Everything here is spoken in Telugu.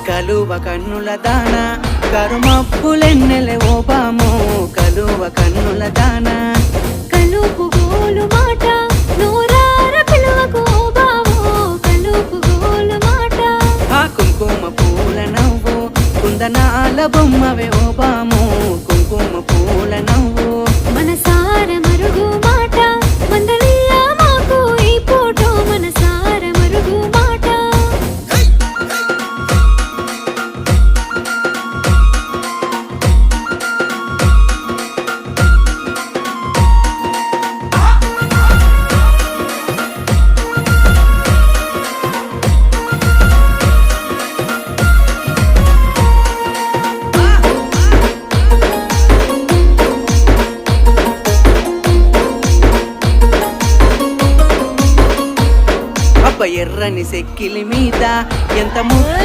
కలువ కన్నుల దాన కరుమప్పులెన్నెలే ఓ బాము కలువ కన్నుల దాన కలుపు గోలు మాట నోరార పిలువకు ఓ బావో కలుపు గోలు మాట ఆ కుంకుమ పూల నవ్వు కుందనాల బొమ్మవే ఓ బాము కుంకుమ పూల నవ్వు మనసార మరుగు మాట మందలియ మాకు ఈ ఫోటో మనసార మరుగు మాట అబ్బ ఎర్రని సెక్కిలి మీద ఎంత ముద్దు